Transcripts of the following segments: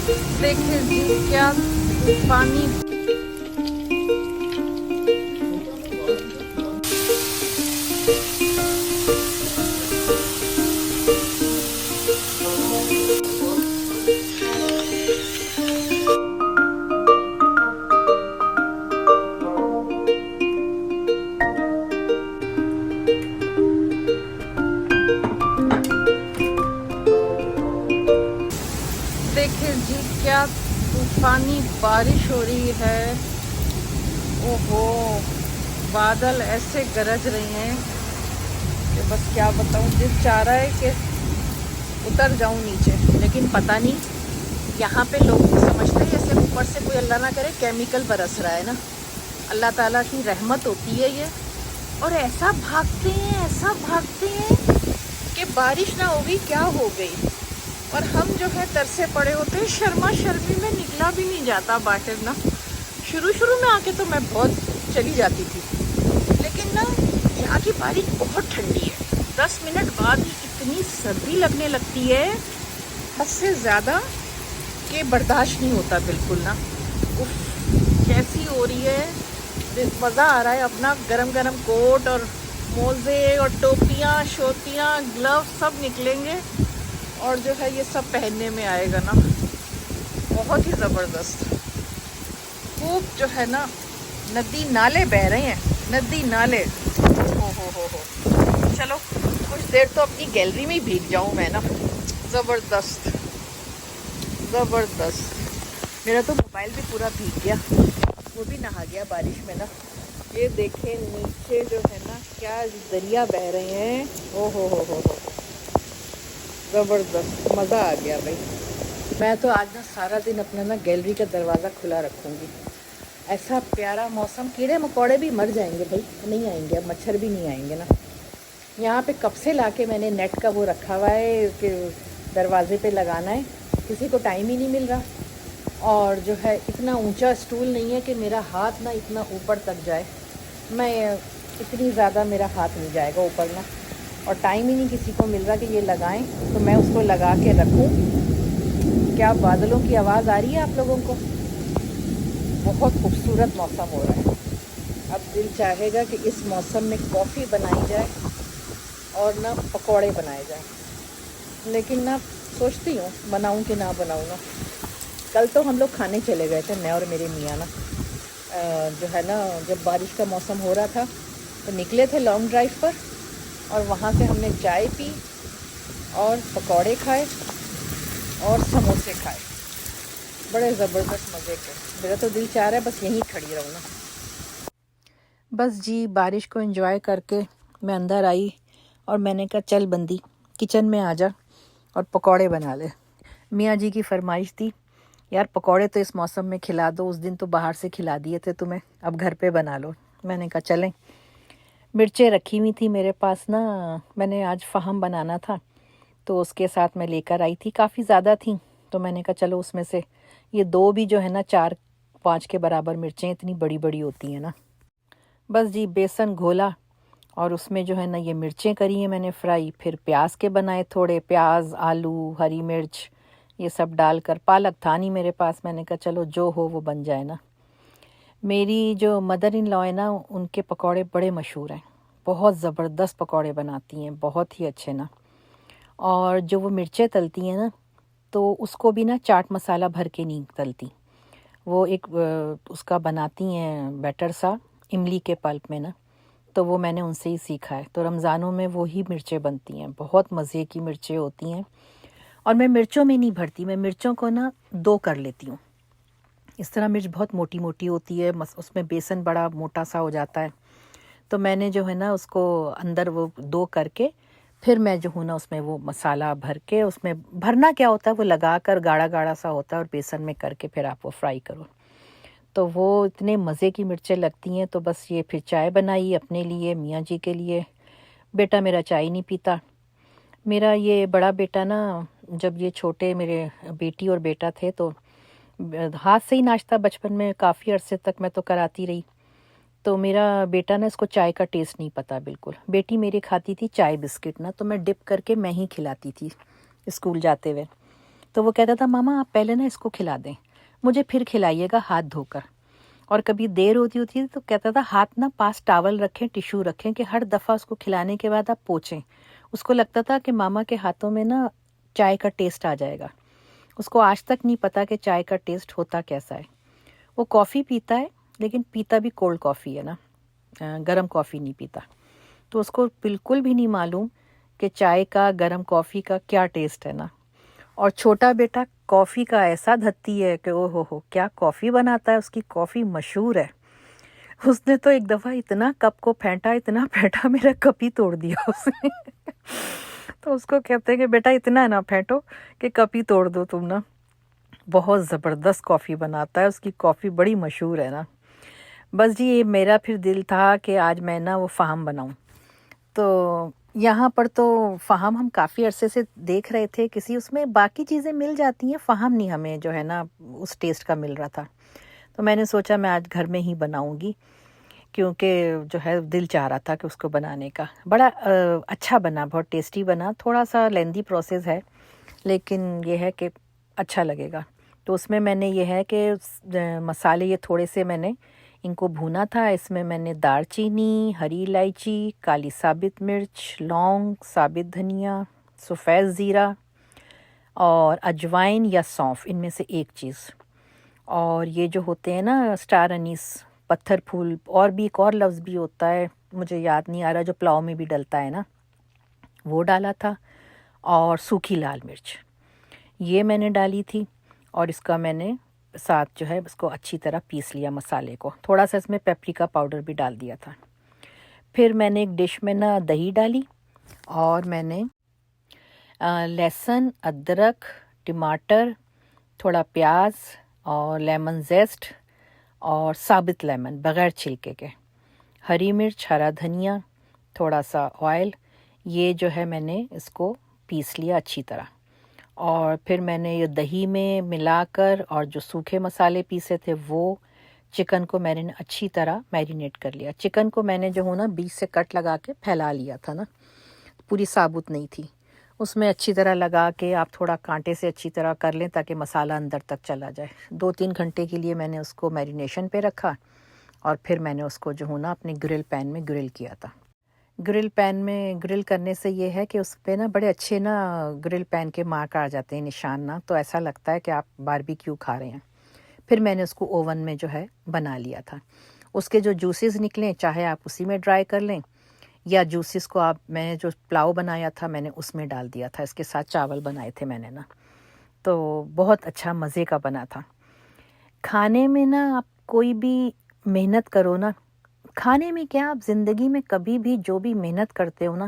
دیکھیں جی کیا پانی. دیکھیں جی کیا طوفانی بارش ہو رہی ہے. اوہو بادل ایسے گرج رہے ہیں کہ بس کیا بتاؤں. دل چاہ رہا ہے کہ اتر جاؤں نیچے، لیکن پتہ نہیں یہاں پہ لوگ سمجھتے ہیں جیسے اوپر سے کوئی اللہ نہ کرے کیمیکل برس رہا ہے نا. اللہ تعالیٰ کی رحمت ہوتی ہے یہ. اور ایسا بھاگتے ہیں کہ بارش نہ ہوگی کیا ہو گئی. اور ہم جو ہے ترسے پڑے ہوتے ہیں. شرما شرمی میں نکلا بھی نہیں جاتا باہر نا. شروع میں آ کے تو میں بہت چلی جاتی تھی، لیکن نا یہاں کی بارش بہت ٹھنڈی ہے. 10 منٹ بعد ہی اتنی سردی لگنے لگتی ہے حد سے زیادہ کہ برداشت نہیں ہوتا بالکل نا. اف کیسی ہو رہی ہے. مزہ آ رہا ہے. اپنا گرم گرم کوٹ اور موزے اور ٹوپیاں شوپیاں گلو سب نکلیں گے اور جو ہے یہ سب پہننے میں آئے گا نا. بہت ہی زبردست. خوب جو ہے نا ندی نالے بہہ رہے ہیں. ندی نالے ہو. چلو کچھ دیر تو اپنی گیلری میں ہی بھیگ جاؤں میں نا. زبردست. میرا تو موبائل بھی پورا بھیگ گیا، وہ بھی نہا گیا بارش میں نا. یہ دیکھیں نیچے جو ہے نا کیا دریا بہہ رہے ہیں. ہو زبردست. مزہ آ گیا بھائی. میں تو آج نا سارا دن اپنا نا گیلری کا دروازہ کھلا رکھوں گی. ایسا پیارا موسم. کیڑے مکوڑے بھی مر جائیں گے بھائی، نہیں آئیں گے. اب مچھر بھی نہیں آئیں گے نا. یہاں پہ کب سے لا کے میں نے نیٹ کا وہ رکھا ہوا ہے کہ دروازے پہ لگانا ہے. کسی کو ٹائم ہی نہیں مل رہا. اور جو ہے اتنا اونچا اسٹول نہیں ہے کہ میرا ہاتھ نہ اتنا اوپر تک جائے. میں اتنی زیادہ میرا ہاتھ نہیں جائے گا اوپر نا. اور ٹائم ہی نہیں کسی کو مل رہا کہ یہ لگائیں، تو میں اس کو لگا کے رکھوں. کیا بادلوں کی آواز آ رہی ہے آپ لوگوں کو؟ بہت خوبصورت موسم ہو رہا ہے. اب دل چاہے گا کہ اس موسم میں کافی بنائی جائے اور نہ پکوڑے بنائے جائیں. لیکن نہ سوچتی ہوں بناؤں کہ نہ بناؤں نا. کل تو ہم لوگ کھانے چلے گئے تھے میں اور میرے میاں نا. جو ہے نا جب بارش کا موسم ہو رہا تھا تو نکلے تھے لانگ ڈرائیو پر، اور وہاں سے ہم نے چائے پی اور پکوڑے کھائے اور سموسے کھائے. بڑے زبردست مزے کے. میرا تو دل چاہ رہا ہے بس یہیں کھڑی رہوں نا. بس جی بارش کو انجوائے کر کے میں اندر آئی اور میں نے کہا چل بندی کچن میں آ جا اور پکوڑے بنا لے. میاں جی کی فرمائش تھی یار پکوڑے تو اس موسم میں کھلا دو. اس دن تو باہر سے کھلا دیے تھے تمہیں، اب گھر پہ بنا لو. میں نے کہا چلیں. مرچیں رکھی ہوئی تھی میرے پاس نا. میں نے آج فہم بنانا تھا تو اس کے ساتھ میں لے کر آئی تھی. کافی زیادہ تھیں تو میں نے کہا چلو اس میں سے یہ 2 بھی جو ہے نا 4-5 کے برابر مرچیں اتنی بڑی بڑی ہوتی ہیں نا. بس جی بیسن گھولا اور اس میں جو ہے نا یہ مرچیں کری ہیں میں نے فرائی. پھر پیاز کے بنائے تھوڑے. پیاز، آلو، ہری مرچ یہ سب ڈال کر. پالک تھا نہیں میرے پاس. میں نے کہا چلو جو ہو وہ بن جائے نا. میری جو مدر ان لا ہے نا ان کے پکوڑے بڑے مشہور ہیں. بہت زبردست پکوڑے بناتی ہیں، بہت ہی اچھے نا. اور جو وہ مرچیں تلتی ہیں نا تو اس کو بھی نا چاٹ مسالہ بھر کے نہیں تلتی. وہ ایک اس کا بناتی ہیں بیٹر سا املی کے پلپ میں نا. تو وہ میں نے ان سے ہی سیکھا ہے. تو رمضانوں میں وہی مرچیں بنتی ہیں. بہت مزے کی مرچیں ہوتی ہیں. اور میں مرچوں میں نہیں بھرتی. میں مرچوں کو نا 2 کر لیتی ہوں. اس طرح مرچ بہت موٹی موٹی ہوتی ہے، اس میں بیسن بڑا موٹا سا ہو جاتا ہے. تو میں نے جو ہے نا اس کو اندر وہ 2 کر کے پھر میں جو ہوں نا اس میں وہ مسالہ بھر کے، اس میں بھرنا کیا ہوتا ہے وہ لگا کر گاڑھا گاڑھا سا ہوتا ہے اور بیسن میں کر کے پھر آپ وہ فرائی کرو. تو وہ اتنے مزے کی مرچیں لگتی ہیں. تو بس یہ پھر چائے بنائی اپنے لیے، میاں جی کے لیے. بیٹا میرا چائے نہیں پیتا. میرا یہ بڑا بیٹا نا جب یہ چھوٹے میرے بیٹی اور بیٹا تھے تو ہاتھ سے ہی ناشتہ بچپن میں کافی عرصے تک میں تو کراتی رہی. تو میرا بیٹا نا اس کو چائے کا ٹیسٹ نہیں پتا بالکل. بیٹی میری کھاتی تھی چائے بسکٹ نا، تو میں ڈپ کر کے میں ہی کھلاتی تھی اسکول جاتے ہوئے. تو وہ کہتا تھا ماما آپ پہلے نا اس کو کھلا دیں، مجھے پھر کھلائیے گا ہاتھ دھو کر. اور کبھی دیر ہوتی تھی تو کہتا تھا ہاتھ نا پاس ٹاول رکھیں، ٹیشو رکھیں کہ ہر دفعہ اس کو کھلانے کے بعد آپ پوچھیں. اس کو لگتا تھا کہ ماما کے ہاتھوں میں نا چائے کا ٹیسٹ آ جائے گا. اس کو آج تک نہیں پتا کہ چائے کا ٹیسٹ ہوتا کیسا ہے. وہ کافی پیتا ہے لیکن پیتا بھی کولڈ کافی ہے نا، گرم کافی نہیں پیتا. تو اس کو بالکل بھی نہیں معلوم کہ چائے کا، گرم کافی کا کیا ٹیسٹ ہے نا. اور چھوٹا بیٹا کافی کا ایسا دھتی ہے کہ او ہو کیا کافی بناتا ہے، اس کی کافی مشہور ہے. اس نے تو ایک دفعہ اتنا کپ کو پھینٹا، اتنا پھینٹا، میرا کپ ہی توڑ دیا اس نے. تو اس کو کہتے ہیں کہ بیٹا اتنا نہ پھینٹو کہ کپ ہی توڑ دو تم نا. بہت زبردست کافی بناتا ہے، اس کی کافی بڑی مشہور ہے نا. بس جی یہ میرا پھر دل تھا کہ آج میں نا وہ فہم بناؤں. تو یہاں پر تو فہم ہم کافی عرصے سے دیکھ رہے تھے، کسی اس میں باقی چیزیں مل جاتی ہیں، فہم نہیں ہمیں جو ہے نا اس ٹیسٹ کا مل رہا تھا. تو میں نے سوچا میں آج گھر میں ہی بناؤں گی، کیونکہ جو ہے دل چاہ رہا تھا کہ اس کو بنانے کا. بڑا اچھا بنا، بہت ٹیسٹی بنا. تھوڑا سا لیندی پروسیس ہے لیکن یہ ہے کہ اچھا لگے گا. تو اس میں نے یہ ہے کہ مسالے یہ تھوڑے سے میں نے ان کو بھونا تھا. اس میں میں نے دار چینی، ہری الائچی، کالی ثابت مرچ، لونگ، ثابت دھنیا، سفید زیرہ اور اجوائن یا سونف، ان میں سے ایک چیز. اور یہ جو ہوتے ہیں نا اسٹار انیس، پتھر پھول، اور بھی ایک اور لفظ بھی ہوتا ہے مجھے یاد نہیں آ رہا، جو پلاؤ میں بھی ڈلتا ہے نا، وہ ڈالا تھا. اور سوکھی لال مرچ یہ میں نے ڈالی تھی. اور اس کا میں نے ساتھ جو ہے اس کو اچھی طرح پیس لیا مسالے کو. تھوڑا سا اس میں پیپریکا پاؤڈر بھی ڈال دیا تھا. پھر میں نے ایک ڈش میں نا دہی ڈالی، اور میں نے لہسن، ادرک، ٹماٹر، تھوڑا پیاز اور لیمن زیسٹ اور ثابت لیمن بغیر چھلکے کے، ہری مرچ، ہرا دھنیا، تھوڑا سا آئل، یہ جو ہے میں نے اس کو پیس لیا اچھی طرح. اور پھر میں نے یہ دہی میں ملا کر اور جو سوکھے مسالے پیسے تھے وہ چکن کو میں نے اچھی طرح میرینیٹ کر لیا. چکن کو میں نے جو ہوں نا بیچ سے کٹ لگا کے پھیلا لیا تھا نا، پوری ثابت نہیں تھی. اس میں اچھی طرح لگا کے آپ تھوڑا کانٹے سے اچھی طرح کر لیں تاکہ مسالہ اندر تک چلا جائے. 2-3 گھنٹے کے لیے میں نے اس کو میرینیشن پہ رکھا، اور پھر میں نے اس کو جو ہوں نا اپنے گرل پین میں گرل کیا تھا. گرل پین میں گرل کرنے سے یہ ہے کہ اس پہ نا بڑے اچھے نا گرل پین کے مارک آ جاتے ہیں، نشان نا، تو ایسا لگتا ہے کہ آپ باربیکیو کھا رہے ہیں. پھر میں نے اس کو اوون میں جو ہے بنا لیا تھا. اس کے جو جوسز نکلیں چاہے آپ اسی میں ڈرائی کر لیں، یا جوسز کو آپ، میں نے جو پلاؤ بنایا تھا میں نے اس میں ڈال دیا تھا. اس کے ساتھ چاول بنائے تھے میں نے نا، تو بہت اچھا مزے کا بنا تھا. کھانے میں نا آپ کوئی بھی محنت کرو نا، کھانے میں کیا، آپ زندگی میں کبھی بھی جو بھی محنت کرتے ہو نا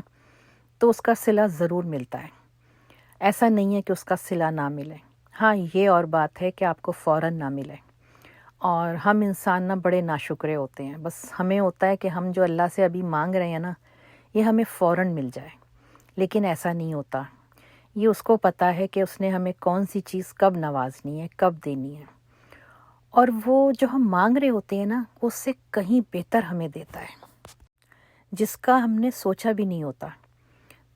تو اس کا صلہ ضرور ملتا ہے. ایسا نہیں ہے کہ اس کا صلہ نہ ملے. ہاں یہ اور بات ہے کہ آپ کو فوراً نہ ملے. اور ہم انسان نا بڑے ناشکرے ہوتے ہیں. بس ہمیں ہوتا ہے کہ ہم جو اللہ سے ابھی مانگ رہے ہیں نا یہ ہمیں فوراً مل جائے، لیکن ایسا نہیں ہوتا. یہ اس کو پتہ ہے کہ اس نے ہمیں کون سی چیز کب نوازنی ہے، کب دینی ہے. اور وہ جو ہم مانگ رہے ہوتے ہیں نا اس سے کہیں بہتر ہمیں دیتا ہے، جس کا ہم نے سوچا بھی نہیں ہوتا.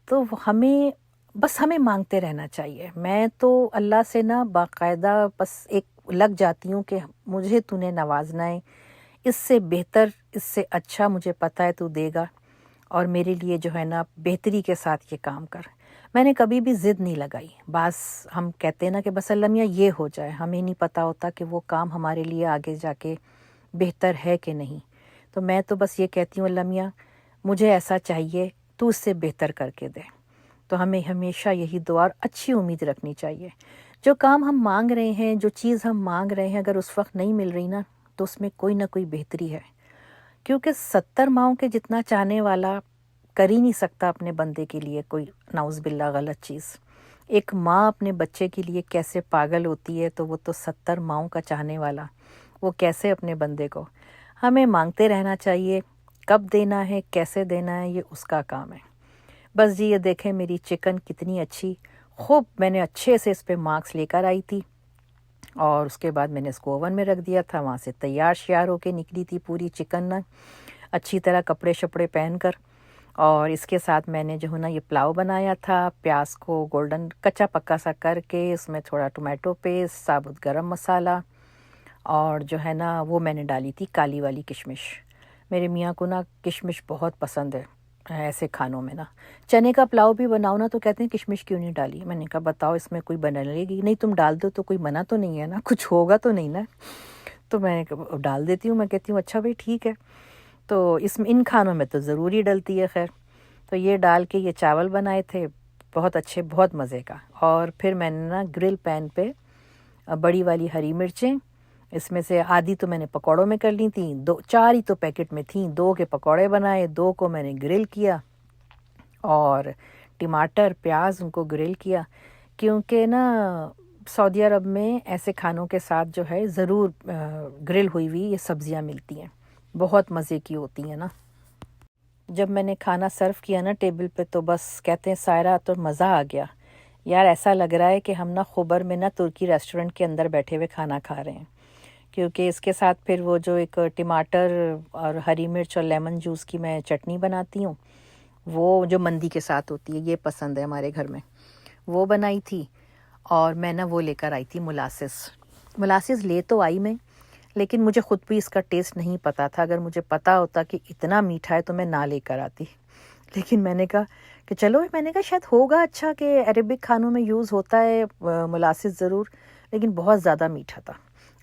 تو ہمیں مانگتے رہنا چاہیے. میں تو اللہ سے نا باقاعدہ بس ایک لگ جاتی ہوں کہ مجھے تو نے نوازنا ہے، اس سے بہتر، اس سے اچھا مجھے پتہ ہے تو دے گا، اور میرے لیے جو ہے نا بہتری کے ساتھ یہ کام کر. میں نے کبھی بھی ضد نہیں لگائی. بعض ہم کہتے ہیں نا کہ بس اللہ میاں یہ ہو جائے، ہمیں نہیں پتہ ہوتا کہ وہ کام ہمارے لیے آگے جا کے بہتر ہے کہ نہیں. تو میں تو بس یہ کہتی ہوں اللہ میاں مجھے ایسا چاہیے، تو اس سے بہتر کر کے دے. تو ہمیں ہمیشہ یہی دعا اور اچھی امید رکھنی چاہیے. جو کام ہم مانگ رہے ہیں، جو چیز ہم مانگ رہے ہیں، اگر اس وقت نہیں مل رہی نا تو اس میں کوئی نہ کوئی بہتری ہے. کیونکہ 70 ماؤں کے جتنا چاہنے والا کر ہی نہیں سکتا اپنے بندے کے لیے کوئی نعوذ باللہ غلط چیز. ایک ماں اپنے بچے کے لیے کیسے پاگل ہوتی ہے تو وہ تو 70 ماؤں کا چاہنے والا وہ کیسے اپنے بندے کو. ہمیں مانگتے رہنا چاہیے، کب دینا ہے، کیسے دینا ہے، یہ اس کا کام ہے. بس جی یہ دیکھیں میری چکن کتنی اچھی، خوب میں نے اچھے سے اس پہ مارکس لے کر آئی تھی. اور اس کے بعد میں نے اس کو اوون میں رکھ دیا تھا. وہاں سے تیار شیار ہو کے نکلی تھی پوری چکن نا، اچھی طرح کپڑے شپڑے پہن کر. اور اس کے ساتھ میں نے جو ہے نا یہ پلاؤ بنایا تھا، پیاز کو گولڈن کچا پکا سا کر کے اس میں تھوڑا ٹومیٹو پیسٹ، ثابت گرم مسالہ، اور جو ہے نا وہ میں نے ڈالی تھی کالی والی کشمش۔ میرے میاں کو نا کشمش بہت پسند ہے ایسے کھانوں میں نا۔ چنے کا پلاؤ بھی بناؤ نا تو کہتے ہیں کشمش کیوں نہیں ڈالی؟ میں نے کہا بتاؤ اس میں کوئی بنا لے گی؟ نہیں تم ڈال دو تو کوئی منع تو نہیں ہے نا، کچھ ہوگا تو نہیں نا؟ تو میں نے کہا ڈال دیتی ہوں، میں کہتی ہوں اچھا بھائی ٹھیک ہے۔ تو اس میں ان کھانوں میں تو ضروری ڈلتی ہے خیر۔ تو یہ ڈال کے یہ چاول بنائے تھے بہت اچھے، بہت مزے کا۔ اور پھر میں نے نا گرل پین پہ بڑی والی ہری مرچیں، اس میں سے آدھی تو میں نے پکوڑوں میں کر لی تھیں، 4 ہی تو پیکٹ میں تھیں، 2 کے پکوڑے بنائے، 2 کو میں نے گرل کیا، اور ٹماٹر پیاز ان کو گرل کیا، کیونکہ نا سعودی عرب میں ایسے کھانوں کے ساتھ جو ہے ضرور گرل ہوئی ہوئی یہ سبزیاں ملتی ہیں، بہت مزے کی ہوتی ہیں نا۔ جب میں نے کھانا سرو کیا نا ٹیبل پہ تو بس کہتے ہیں سائرہ تو مزہ آ گیا یار، ایسا لگ رہا ہے کہ ہم نا خبر میں نا ترکی ریسٹورنٹ کے اندر بیٹھے ہوئے کھانا کھا رہے ہیں، کیونکہ اس کے ساتھ پھر وہ جو ایک ٹماٹر اور ہری مرچ اور لیمن جوس کی میں چٹنی بناتی ہوں، وہ جو مندی کے ساتھ ہوتی ہے، یہ پسند ہے ہمارے گھر میں، وہ بنائی تھی۔ اور میں نا وہ لے کر آئی تھی ملاسس لے تو آئی میں، لیکن مجھے خود بھی اس کا ٹیسٹ نہیں پتا تھا۔ اگر مجھے پتا ہوتا کہ اتنا میٹھا ہے تو میں نہ لے کر آتی، لیکن میں نے کہا کہ چلو، میں نے کہا شاید ہوگا اچھا کہ عربک کھانوں میں یوز ہوتا ہے ملاسس ضرور، لیکن بہت زیادہ میٹھا تھا۔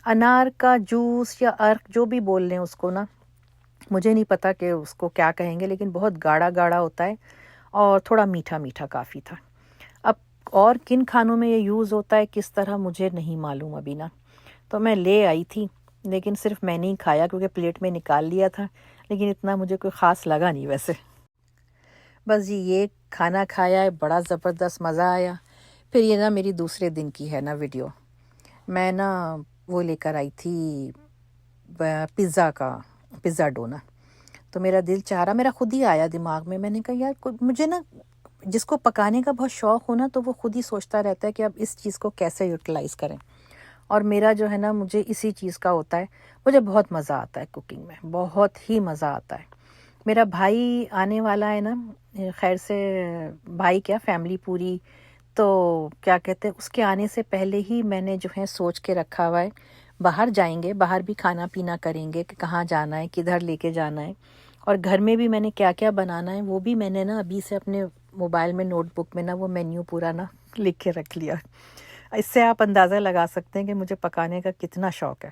انار کا جوس یا ارک جو بھی بول لیں اس کو نا، مجھے نہیں پتا کہ اس کو کیا کہیں گے، لیکن بہت گاڑھا گاڑھا ہوتا ہے اور تھوڑا میٹھا میٹھا کافی تھا۔ اب اور کن کھانوں میں یہ یوز ہوتا ہے کس طرح مجھے نہیں معلوم ابھی نا، تو میں لے آئی تھی، لیکن صرف میں نہیں کھایا کیونکہ پلیٹ میں نکال لیا تھا، لیکن اتنا مجھے کوئی خاص لگا نہیں ویسے۔ بس جی یہ کھانا کھایا ہے، بڑا زبردست مزہ آیا۔ پھر یہ نا میری دوسرے دن کی ہے نا ویڈیو، میں نا وہ لے کر آئی تھی پیزا ڈو نا، تو میرا دل چاہ رہا، میرا خود ہی آیا دماغ میں نے کہا یار مجھے نا جس کو پکانے کا بہت شوق ہو نا تو وہ خود ہی سوچتا رہتا ہے کہ اب اس چیز کو کیسے یوٹیلائز کریں، اور میرا جو ہے نا مجھے اسی چیز کا ہوتا ہے، مجھے بہت مزہ آتا ہے کوکنگ میں، بہت ہی مزہ آتا ہے۔ میرا بھائی آنے والا ہے نا، خیر سے بھائی کیا فیملی پوری، تو کیا کہتے ہیں اس کے آنے سے پہلے ہی میں نے جو ہے سوچ کے رکھا ہوا ہے، باہر جائیں گے، باہر بھی کھانا پینا کریں گے کہ کہاں جانا ہے، کدھر لے کے جانا ہے، اور گھر میں بھی میں نے کیا کیا بنانا ہے وہ بھی میں نے نا ابھی سے اپنے موبائل میں نوٹ بک میں نا وہ مینیو پورا نا لکھ کے رکھ لیا۔ اس سے آپ اندازہ لگا سکتے ہیں کہ مجھے پکانے کا کتنا شوق ہے۔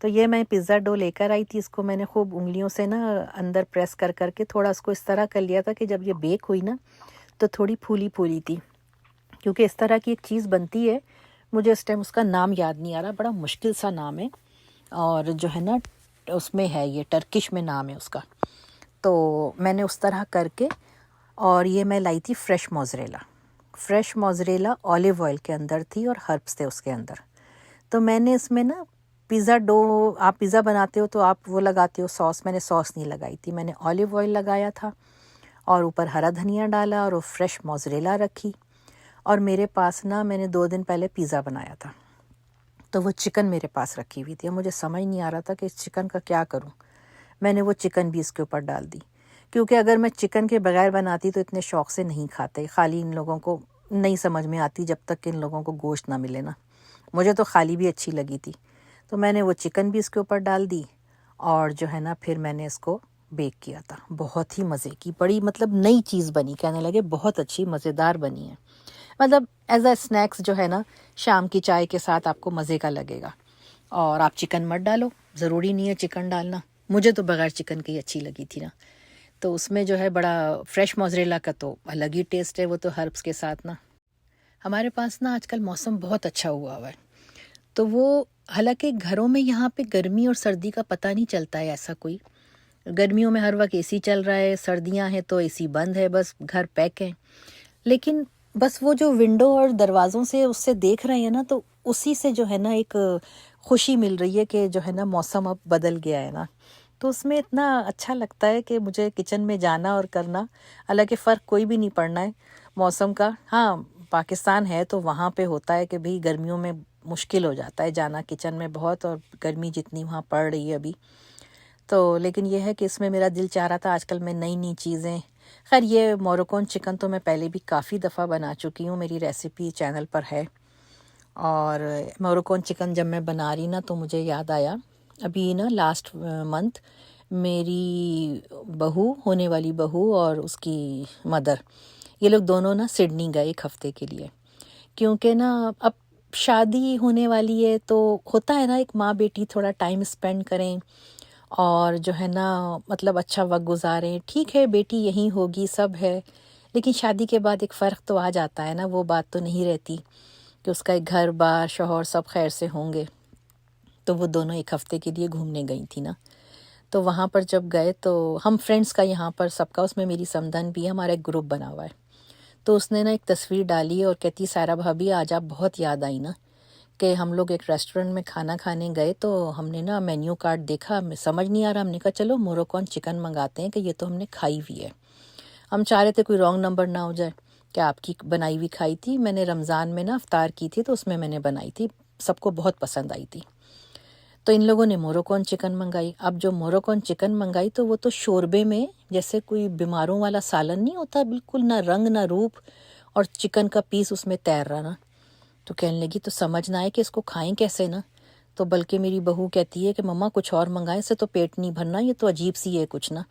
تو یہ میں پیزا ڈو لے کر آئی تھی، اس کو میں نے خوب انگلیوں سے نا اندر پریس کر کر کے تھوڑا اس کو اس طرح کر لیا تھا کہ جب یہ بیک ہوئی نا تو تھوڑی پھولی پھولی تھی، کیونکہ اس طرح کی ایک چیز بنتی ہے، مجھے اس ٹائم اس کا نام یاد نہیں آ رہا، بڑا مشکل سا نام ہے، اور جو ہے نا اس میں ہے یہ ٹرکش میں نام ہے اس کا۔ تو میں نے اس طرح کر کے، اور یہ میں لائی تھی فریش موزریلا اولیو آئل کے اندر تھی اور ہربس تھے اس کے اندر۔ تو میں نے اس میں نا پیزا ڈو، آپ پیزا بناتے ہو تو آپ وہ لگاتے ہو سوس، میں نے سوس نہیں لگائی تھی، میں نے اولیو آئل لگایا تھا اور اوپر ہرا دھنیا ڈالا اور وہ فریش موزریلا رکھی۔ اور میرے پاس نا میں نے 2 دن پہلے پیزا بنایا تھا، تو وہ چکن میرے پاس رکھی ہوئی تھی، مجھے سمجھ نہیں آ رہا تھا کہ اس چکن کا کیا کروں۔ میں نے وہ چکن بھی اس کے اوپر ڈال دی، کیونکہ اگر میں چکن کے بغیر بناتی تو اتنے شوق سے نہیں کھاتے، خالی ان لوگوں کو نہیں سمجھ میں آتی جب تک کہ ان لوگوں کو گوشت نہ ملے نا، مجھے تو خالی بھی اچھی لگی تھی۔ تو میں نے وہ چکن بھی اس کے اوپر ڈال دی، اور جو ہے نا پھر میں نے اس کو بیک کیا تھا، بہت ہی مزے کی، بڑی مطلب نئی چیز بنی، کہنے لگے بہت اچھی مزیدار بنی ہے، مطلب ایز اے اسنیکس جو ہے نا شام کی چائے کے ساتھ آپ کو مزے کا لگے گا۔ اور آپ چکن مت ڈالو، ضروری نہیں ہے چکن ڈالنا، مجھے تو بغیر چکن کی اچھی لگی تھی نا۔ تو اس میں جو ہے بڑا فریش موزریلا کا تو الگ ہی ٹیسٹ ہے، وہ تو ہربس کے ساتھ نا۔ ہمارے پاس نا آج کل موسم بہت اچھا ہوا ہے، تو وہ حالانکہ گھروں میں یہاں پہ گرمی اور سردی کا پتہ نہیں چلتا ہے ایسا کوئی، گرمیوں میں ہر وقت اے سی چل رہا ہے، سردیاں ہیں تو اے سی بند ہے، بس گھر پیک ہے، لیکن بس وہ جو ونڈو اور دروازوں سے اس سے دیکھ رہے ہیں نا تو اسی سے جو ہے نا ایک خوشی مل رہی ہے کہ جو ہے نا موسم اب بدل گیا ہے نا، تو اس میں اتنا اچھا لگتا ہے کہ مجھے کچن میں جانا اور کرنا، حالانکہ فرق کوئی بھی نہیں پڑنا ہے موسم کا۔ ہاں پاکستان ہے تو وہاں پہ ہوتا ہے کہ بھئی گرمیوں میں مشکل ہو جاتا ہے جانا کچن میں بہت، اور گرمی جتنی وہاں پڑ رہی ہے ابھی تو، لیکن یہ ہے کہ اس میں میرا دل چاہ رہا تھا آج کل میں نئی چیزیں خیر یہ موروکون چکن تو میں پہلے بھی کافی دفعہ بنا چکی ہوں، میری ریسیپی چینل پر ہے. اور موروکون چکن جب میں بنا رہی نا تو مجھے یاد آیا ابھی نا لاسٹ منتھ میری بہو، ہونے والی بہو اور اس کی مدر، یہ لوگ دونوں نا سڈنی گئے ایک ہفتے کے لیے. کیونکہ نا اب شادی ہونے والی ہے تو ہوتا ہے نا ایک ماں بیٹی تھوڑا ٹائم اسپینڈ کریں اور جو ہے نا مطلب اچھا وقت گزاریں. ٹھیک ہے بیٹی یہیں ہوگی سب ہے، لیکن شادی کے بعد ایک فرق تو آ جاتا ہے نا، وہ بات تو نہیں رہتی کہ اس کا ایک گھر بار شوہر سب خیر سے ہوں گے. تو وہ دونوں ایک ہفتے کے لیے گھومنے گئی تھی نا، تو وہاں پر جب گئے تو ہم فرینڈس کا یہاں پر سب کا، اس میں میری سمدن بھی ہے، ہمارا ایک گروپ بنا ہوا ہے. تو اس نے نا ایک تصویر ڈالی اور کہتی سائرہ بھابی آج آپ بہت یاد آئی نا کہ ہم لوگ ایک ریسٹورنٹ میں کھانا کھانے گئے تو ہم نے نا مینیو کارڈ دیکھا، ہمیں سمجھ نہیں آ رہا، ہم نے کہا چلو موروکون چکن منگاتے ہیں کہ یہ تو ہم نے کھائی ہوئی ہے. ہم چاہ رہے تھے کوئی رانگ نمبر نہ ہو جائے کہ آپ کی بنائی ہوئی کھائی تھی. میں نے رمضان میں نا افطار کی تھی تو اس میں نے بنائی تھی، سب کو بہت پسند آئی تھی. تو ان لوگوں نے موروکون چکن منگائی. اب جو موروکون چکن منگائی تو وہ تو شوربے میں جیسے کوئی بیماروں والا سالن نہیں ہوتا، بالکل نہ رنگ نہ روپ، اور چکن کا پیس اس میں تیر رہا نا. تو کہنے لگی تو سمجھ نہ آئے کہ اس کو کھائیں کیسے نا. تو بلکہ میری بہو کہتی ہے کہ مما کچھ اور منگائیں، سے تو پیٹ نہیں بھرنا، یہ تو عجیب سی ہے کچھ نا.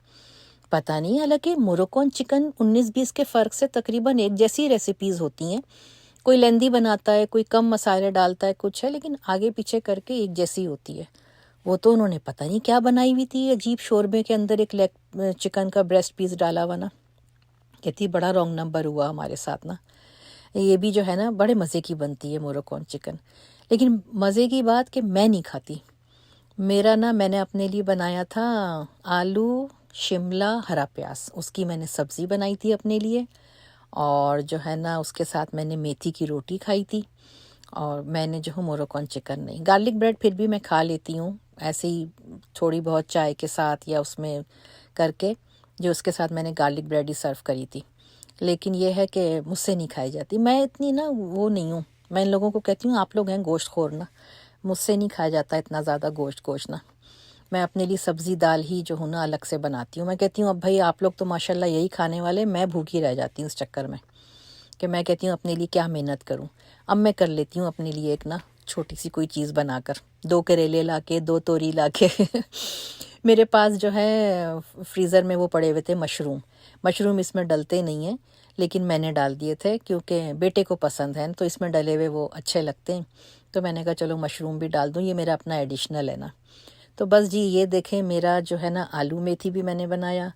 پتہ نہیں، حالانکہ موروکون چکن 19-20 کے فرق سے تقریباً ایک جیسی ریسیپیز ہوتی ہیں. کوئی لیندی بناتا ہے، کوئی کم مسالے ڈالتا ہے، کچھ ہے، لیکن آگے پیچھے کر کے ایک جیسی ہوتی ہے. وہ تو انہوں نے پتہ نہیں کیا بنائی ہوئی تھی، عجیب شوربے کے اندر ایک لیگ چکن کا بریسٹ پیس ڈالا ہوا نا. کہتی بڑا رانگ نمبر ہوا ہمارے ساتھ نا. یہ بھی جو ہے نا بڑے مزے کی بنتی ہے موروکون چکن، لیکن مزے کی بات کہ میں نہیں کھاتی. میرا نا میں نے اپنے لیے بنایا تھا آلو شملہ ہرا پیاز، اس کی میں نے سبزی بنائی تھی اپنے لیے، اور جو ہے نا اس کے ساتھ میں نے میتھی کی روٹی کھائی تھی. اور میں نے جو ہوں موروکون چکن نہیں. گارلک بریڈ پھر بھی میں کھا لیتی ہوں ایسے ہی تھوڑی بہت چائے کے ساتھ یا اس میں کر کے، جو اس کے ساتھ میں نے گارلک بریڈ ہی سرو کری تھی. لیکن یہ ہے کہ مجھ سے نہیں کھائی جاتی، میں اتنی نا وہ نہیں ہوں. میں ان لوگوں کو کہتی ہوں آپ لوگ ہیں گوشت خور نا، مجھ سے نہیں کھایا جاتا اتنا زیادہ گوشت نا. میں اپنے لیے سبزی دال ہی جو ہوں نا الگ سے بناتی ہوں. میں کہتی ہوں اب بھائی آپ لوگ تو ماشاءاللہ یہی کھانے والے، میں بھوکی رہ جاتی ہوں اس چکر میں کہ میں کہتی ہوں اپنے لیے کیا محنت کروں. اب میں کر لیتی ہوں اپنے لیے ایک نا چھوٹی سی کوئی چیز بنا کر، 2 کریلے لا کے 2 توری لا کے میرے پاس جو ہے فریزر میں وہ پڑے ہوئے تھے مشروم اس میں ڈلتے نہیں ہیں، لیکن میں نے ڈال دیے تھے کیونکہ بیٹے کو پسند ہیں تو اس میں ڈلے ہوئے وہ اچھے لگتے ہیں. تو میں نے کہا چلو مشروم بھی ڈال دوں، یہ میرا اپنا ایڈیشنل ہے نا. تو بس جی یہ دیکھیں میرا جو ہے نا آلو میتھی بھی میں نے بنایا.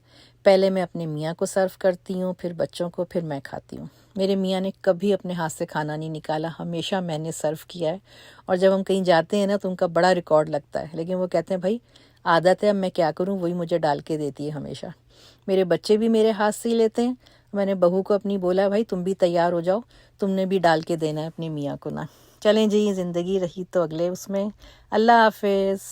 پہلے میں اپنے میاں کو سرو کرتی ہوں، پھر بچوں کو، پھر میں کھاتی ہوں. میرے میاں نے کبھی اپنے ہاتھ سے کھانا نہیں نکالا، ہمیشہ میں نے سرو کیا ہے. اور جب ہم کہیں جاتے ہیں نا تو ان کا بڑا ریکارڈ لگتا ہے، لیکن وہ کہتے ہیں بھائی عادت ہے، اب میں کیا کروں، وہی مجھے ڈال کے دیتی ہے ہمیشہ. میرے بچے بھی میرے ہاتھ سے ہی لیتے ہیں. میں نے بہو کو اپنی بولا بھائی تم بھی تیار ہو جاؤ، تم نے بھی ڈال کے دینا ہے اپنے میاں کو نا. چلیں جی، زندگی رہی تو اگلے اس میں. اللہ حافظ.